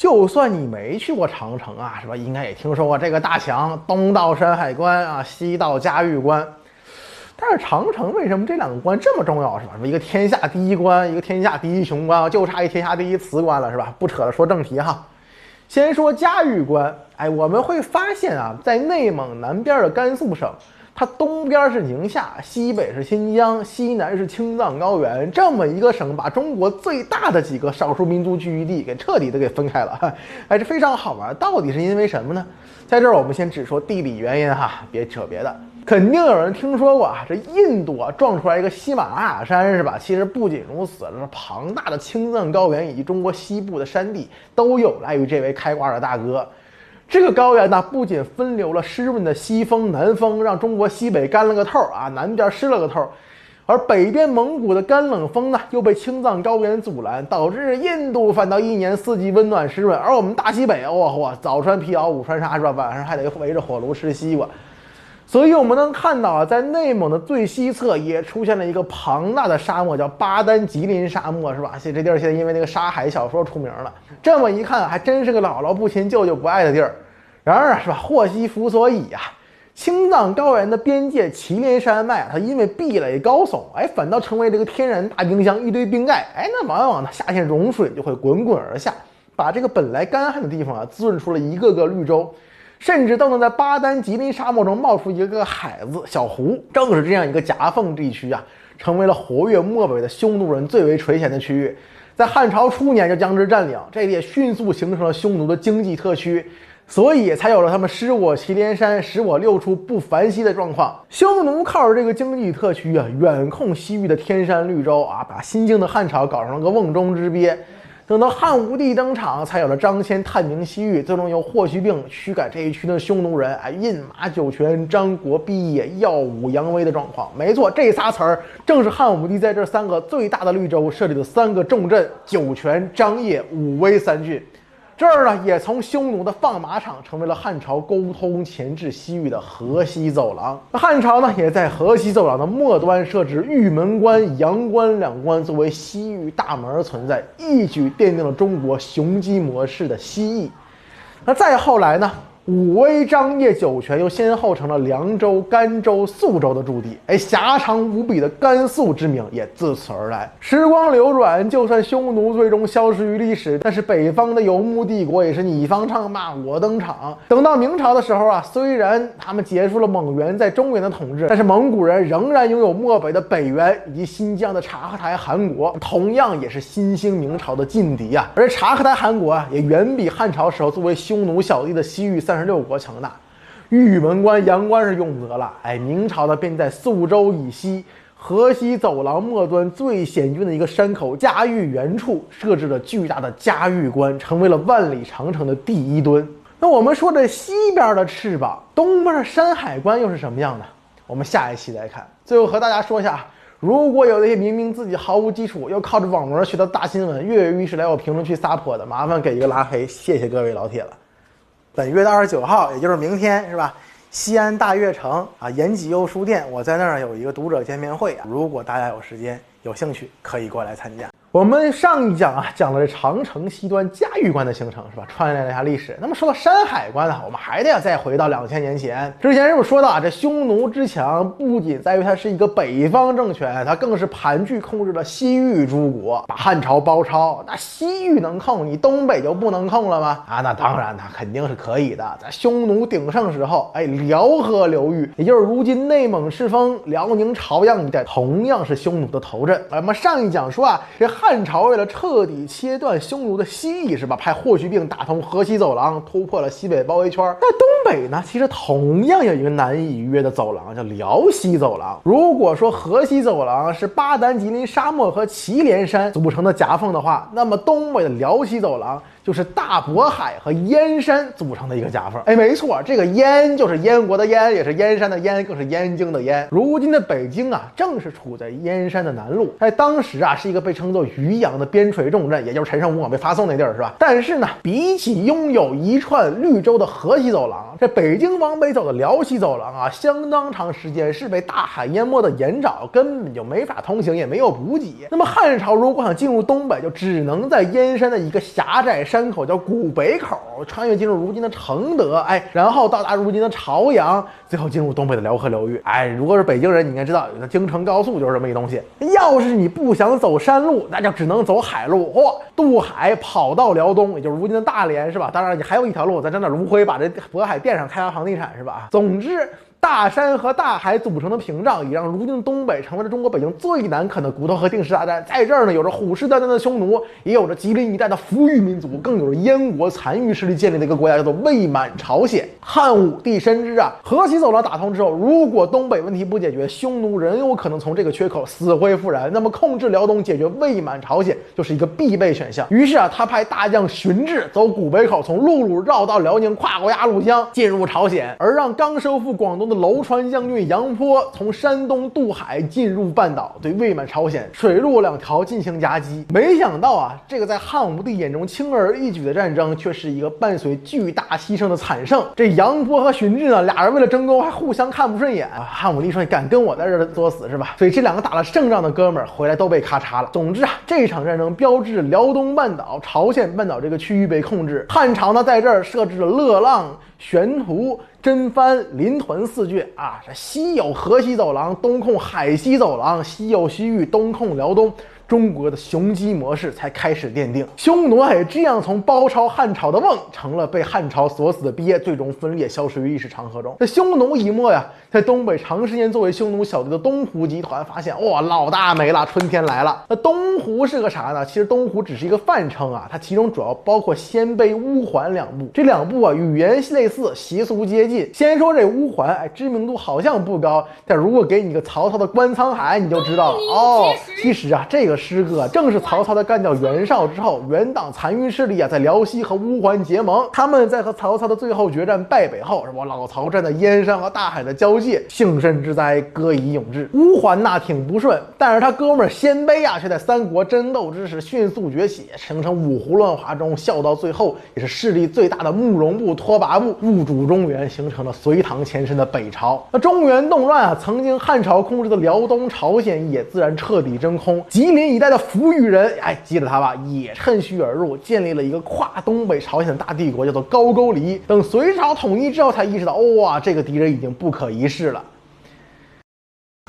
就算你没去过长城啊，是吧？应该也听说过这个大强，东到山海关啊，西到嘉峪关。但是长城为什么这两个关这么重要，是吧？一个天下第一关，一个天下第一雄关，就差一天下第一瓷关了，是吧？不扯了，说正题哈。先说嘉峪关，我们会发现啊，在内蒙南边的甘肃省，它东边是宁夏，西北是新疆，西南是青藏高原，这么一个省，把中国最大的几个少数民族聚居地给彻底的给分开了。这非常好玩，到底是因为什么呢？在这儿我们先只说地理原因哈，别扯别的。肯定有人听说过啊，这印度啊撞出来一个喜马拉雅山是吧？其实不仅如此，这庞大的青藏高原以及中国西部的山地都有赖于这位开挂的大哥。这个高原呢，不仅分流了湿润的西风、南风，让中国西北干了个透啊，南边湿了个透，而北边蒙古的干冷风呢，又被青藏高原阻拦，导致印度反倒一年四季温暖湿润，而我们大西北，早穿皮袄，午穿纱是吧？晚上还得围着火炉吃西瓜。所以我们能看到啊，在内蒙的最西侧也出现了一个庞大的沙漠，叫巴丹吉林沙漠，是吧？这地儿现在因为那个沙海小说出名了。这么一看，还真是个姥姥不亲舅舅不爱的地儿。然而啊，是吧？祸兮福所倚啊，青藏高原的边界祁连山脉，它因为壁垒高耸，反倒成为这个天然大冰箱，一堆冰盖，那往往呢夏天融水就会滚滚而下，把这个本来干旱的地方啊滋润出了一个个绿洲。甚至都能在巴丹吉林沙漠中冒出一个海子小湖。正是这样一个夹缝地区啊，成为了活跃漠北的匈奴人最为垂涎的区域。在汉朝初年就将之占领，这里也迅速形成了匈奴的经济特区，所以才有了他们失我祁连山，使我六出不凡兮的状况。匈奴靠着这个经济特区啊，远控西域的天山绿洲啊，把新兴的汉朝搞成了个瓮中之鳖。等到汉武帝登场，才有了张骞探明西域，最终由霍去病驱赶这一区的匈奴人，印马酒泉、张国毕业、耀武扬威的状况。没错，这仨词儿正是汉武帝在这三个最大的绿洲设立的三个重镇：酒泉、张掖、武威三郡。这儿呢，也从匈奴的放马场成为了汉朝沟通前至西域的河西走廊。汉朝呢，也在河西走廊的末端设置玉门关、阳关两关作为西域大门存在，一举奠定了中国雄鸡模式的西翼。那再后来呢，武威、张掖、酒泉又先后成了凉州、甘州、肃州的驻地，狭长无比的甘肃之名也自此而来。时光流转，就算匈奴最终消失于历史，但是北方的游牧帝国也是你方唱罢我登场。等到明朝的时候啊，虽然他们结束了蒙元在中原的统治，但是蒙古人仍然拥有漠北的北元以及新疆的察合台汗国，同样也是新兴明朝的劲敌啊。而察合台汗国啊，也远比汉朝时候作为匈奴小弟的西域36国强大。玉门关、阳关是用不得了，明朝呢便在肃州以西河西走廊末端最险峻的一个山口嘉峪原处设置了巨大的嘉峪关，成为了万里长城的第一墩。那我们说这西边的翅膀，东边的山海关又是什么样的？我们下一期再看。最后和大家说一下，如果有那些明明自己毫无基础又靠着网文学到大新闻跃跃欲试来我评论区撒泼的，麻烦给一个拉黑，谢谢各位老铁了。本月的29号，也就是明天，是吧？西安大悦城啊，延吉优书店，我在那儿有一个读者见面会啊。如果大家有时间、有兴趣，可以过来参加。我们上一讲啊，讲了这长城西端嘉峪关的形成，是吧？串联了一下历史。那么说到山海关呢，我们还得要再回到2000年前。之前是不是说到啊，这匈奴之强不仅在于它是一个北方政权，它更是盘踞控制了西域诸国，把汉朝包抄。那西域能控，你东北就不能控了吗？那当然，它肯定是可以的。在匈奴鼎盛时候，辽河流域，也就是如今内蒙赤峰、辽宁朝阳一带，同样是匈奴的头阵。我们上一讲说啊，这汉朝为了彻底切断匈奴的西翼，是吧？派霍去病打通河西走廊，突破了西北包围圈。在东北呢，其实同样有一个难以逾越的走廊，叫辽西走廊。如果说河西走廊是巴丹吉林沙漠和祁连山组成的夹缝的话，那么东北的辽西走廊就是大渤海和燕山组成的一个夹缝。没错，这个燕就是燕国的燕，也是燕山的燕，更是燕京的燕。如今的北京啊，正是处在燕山的南麓，在当时啊，是一个被称作渔阳的边陲重镇，也就是陈胜吴广被发送那地儿，是吧？但是呢，比起拥有一串绿洲的河西走廊，这北京往北走的辽西走廊啊，相当长时间是被大海淹没的盐沼，根本就没法通行，也没有补给。那么汉朝如果想进入东北，就只能在燕山的一个狭窄山山口叫古北口，穿越进入如今的承德，然后到达如今的朝阳，最后进入东北的辽河流域。如果是北京人，你应该知道，京承高速就是这么一东西。要是你不想走山路，那就只能走海路，渡海跑到辽东，也就是如今的大连，是吧？当然，你还有一条路，咱整点芦灰，把这渤海垫上，开发房地产，是吧？总之，大山和大海组成的屏障，已让如今的东北成为了中国北京最难啃的骨头和定时炸弹。在这儿呢，有着虎视眈眈的匈奴，也有着吉林一带的扶余民族，更有着燕国残余势力建立的一个国家，叫做魏满朝鲜。汉武帝深知河西走廊打通之后，如果东北问题不解决，匈奴仍有可能从这个缺口死灰复燃，那么控制辽东，解决魏满朝鲜就是一个必备选项。于是他派大将荀志走古北口，从陆路绕到辽宁，跨过鸭绿江进入朝鲜，而让刚收复广东的楼川将军杨波从山东渡海进入半岛，对魏满朝鲜水陆两条进行夹击。没想到这个在汉武帝眼中轻而易举的战争，却是一个伴随巨大牺牲的惨胜。这杨波和荀志呢，俩人为了争功还互相看不顺眼汉武帝说：“你敢跟我在这儿作死是吧？”所以这两个打了胜仗的哥们儿回来都被咔嚓了。总之这场战争标志着辽东半岛、朝鲜半岛这个区域被控制。汉朝呢，在这儿设置了乐浪、玄图、真藩、临屯4郡这西有河西走廊，东控海西走廊，西有西域，东控辽东。中国的雄鸡模式才开始奠定。匈奴也这样从包抄汉朝的瓮，成了被汉朝锁死的鳖，最终分裂消失于历史长河中。这匈奴一末在东北长时间作为匈奴小弟的东胡集团发现，老大没了，春天来了。那东胡是个啥呢？其实东胡只是一个泛称它其中主要包括鲜卑、乌桓两部。这两部语言类似，习俗接近。先说这乌桓，知名度好像不高，但如果给你个曹操的观沧海，你就知道了其实这个诗歌正是曹操在干掉袁绍之后，元党残余势力在辽西和乌桓结盟。他们在和曹操的最后决战败北后，老曹站在燕山和大海的交界，幸甚之灾，歌以咏志。乌桓挺不顺，但是他哥们鲜卑却在三国争斗之时迅速崛起，形成五胡乱华中笑到最后也是势力最大的慕容部、拓跋部，入主中原，形成了隋唐前身的北朝。那中原动乱曾经汉朝控制的辽东、朝鲜也自然彻底真空。吉林一带的扶余人，记得他吧，也趁虚而入，建立了一个跨东北朝鲜的大帝国，叫做高句丽。等隋朝统一之后，才意识到，这个敌人已经不可一世了。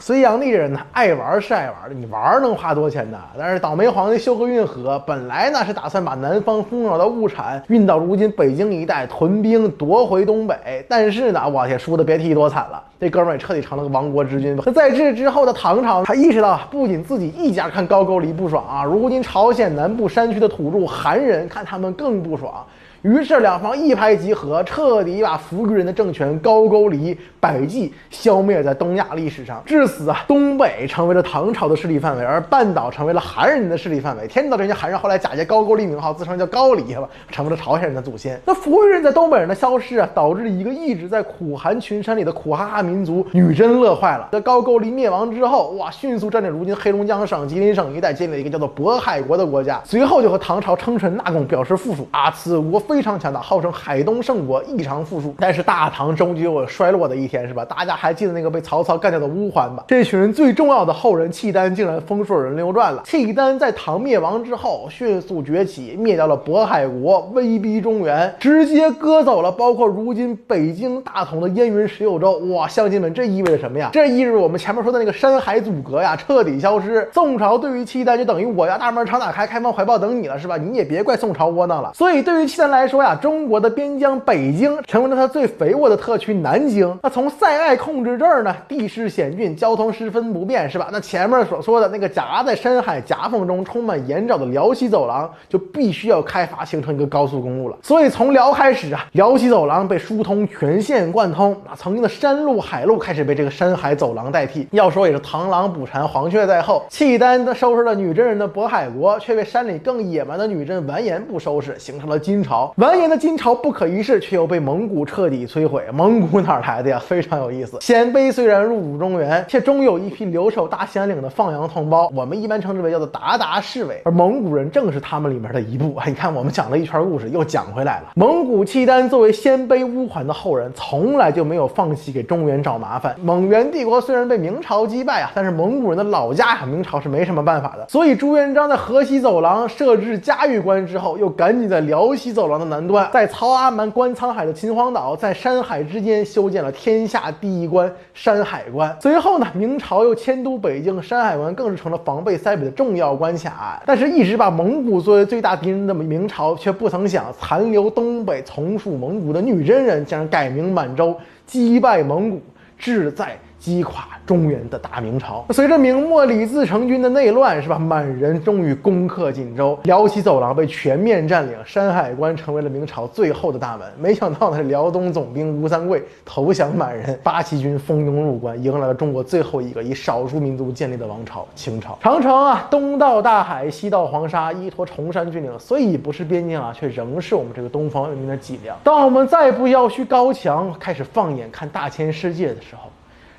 隋炀帝这人爱玩是爱玩的，你玩能花多钱呢？但是倒霉皇帝修个运河，本来是打算把南方丰饶的物产运到如今北京一带，屯兵夺回东北。但是呢，我天，输的别提多惨了。这哥们儿也彻底成了个亡国之君。那在这之后的唐朝，他意识到不仅自己一家看高句丽不爽如今朝鲜南部山区的土著韩人看他们更不爽。于是两方一拍即合，彻底把扶余人的政权高句丽百济消灭在东亚历史上。至此东北成为了唐朝的势力范围，而半岛成为了韩人的势力范围。天知道这些韩人后来假借高句丽名号，自称叫高丽，成为了朝鲜人的祖先。那扶余人在东北人的消失导致一个一直在苦寒群山里的苦哈哈民族女真乐坏了。在高句丽灭亡之后，迅速占领如今黑龙江省、吉林省一带，建立了一个叫做渤海国的国家。随后就和唐朝称臣纳贡，表示附属此国非常强大，号称海东圣国，异常富庶。但是大唐终究有衰落的一天，是吧？大家还记得那个被曹操干掉的乌桓吧？这群人最重要的后人契丹竟然风顺人流转了。契丹在唐灭亡之后迅速崛起，灭掉了渤海国，威逼中原，直接割走了包括如今北京大同的燕云十六州。乡亲们，这意味着什么呀？这意味着我们前面说的那个山海阻隔彻底消失。宋朝对于契丹就等于我家大门常打开，开放怀抱等你了，是吧？你也别怪宋朝窝囊了。所以对于契丹来说中国的边疆北京成为了它最肥沃的特区南京。那从塞外控制这儿呢，地势险峻，交通十分不便，是吧？那前面所说的那个夹在山海夹缝中充满盐沼的辽西走廊就必须要开发，形成一个高速公路了。所以从辽开始辽西走廊被疏通，全线贯通。曾经的山路海路开始被这个山海走廊代替。要说也是螳螂捕蝉，黄雀在后。契丹收拾了女真人的渤海国，却被山里更野蛮的女真完颜不收拾，形成了金朝。朝。完颜的金朝不可一世，却又被蒙古彻底摧毁。蒙古哪来的呀？非常有意思。鲜卑虽然入主中原，却终有一批留守大兴安岭的放羊同胞，我们一般称之为叫做鞑侍卫，而蒙古人正是他们里面的一部。你看，我们讲了一圈故事，又讲回来了。蒙古契丹作为鲜卑乌桓的后人，从来就没有放弃给中原找麻烦。蒙元帝国虽然被明朝击败啊，但是蒙古人的老家呀，明朝是没什么办法的。所以朱元璋在河西走廊设置嘉峪关之后，又赶紧在辽西走廊的南端，在曹阿瞒观沧海的秦皇岛，在山海之间修建了天下第一关山海关。随后呢，明朝又迁都北京，山海关更是成了防备塞北的重要关卡。但是，一直把蒙古作为最大敌人的明朝，却不曾想残留东北从属蒙古的女真人，竟然改名满洲，击败蒙古，志在击垮中原的大明朝。随着明末李自成军的内乱，是吧？满人终于攻克锦州，辽西走廊被全面占领，山海关成为了明朝最后的大门。没想到呢，辽东总兵吴三桂投降满人，八旗军蜂拥入关，迎来了中国最后一个以少数民族建立的王朝——清朝。长城啊，东到大海，西到黄沙，依托崇山峻岭，虽已不是边境啊，却仍是我们这个东方文明的脊梁。当我们再不要虚高墙，开始放眼看大千世界的时候，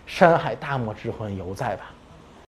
山海大漠之魂犹在吧。